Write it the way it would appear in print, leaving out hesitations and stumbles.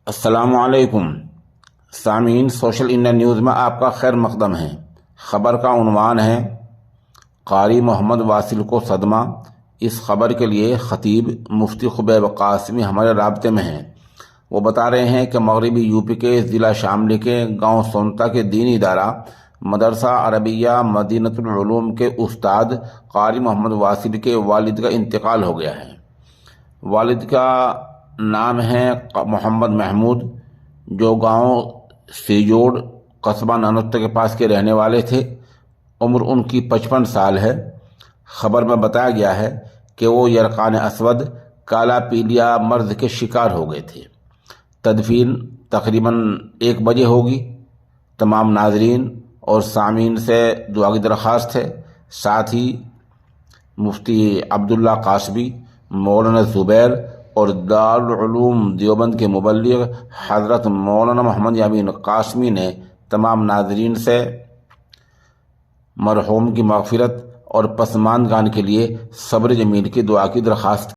السلام علیکم سامعین، سوشل انڈیا نیوز میں آپ کا خیر مقدم ہے۔ خبر کا عنوان ہے قاری محمد واصل کو صدمہ۔ اس خبر کے لیے خطیب مفتی خبیب قاسمی ہمارے رابطے میں ہیں۔ وہ بتا رہے ہیں کہ مغربی یو پی کے ضلع شاملی کے گاؤں سونتا کے دینی ادارہ مدرسہ عربیہ مدینۃ العلوم کے استاد قاری محمد واصل کے والد کا انتقال ہو گیا ہے۔ والد کا نام ہے محمد محمود، جو گاؤں سیجوڑ قصبہ نانوتہ کے پاس کے رہنے والے تھے۔ عمر ان کی 55 سال ہے۔ خبر میں بتایا گیا ہے کہ وہ یرقان اسود کالا پیلیا مرض کے شکار ہو گئے تھے۔ تدفین تقریباً 1 بجے ہوگی۔ تمام ناظرین اور سامعین سے دعا کی درخواست ہے۔ ساتھ ہی مفتی عبداللہ قاسمی، مولانا زبیر اور دارالعلوم دیوبند کے مبلغ حضرت مولانا محمد یامین قاسمی نے تمام ناظرین سے مرحوم کی مغفرت اور پسماندگان کے لیے صبر جمیل کی دعا کی درخواست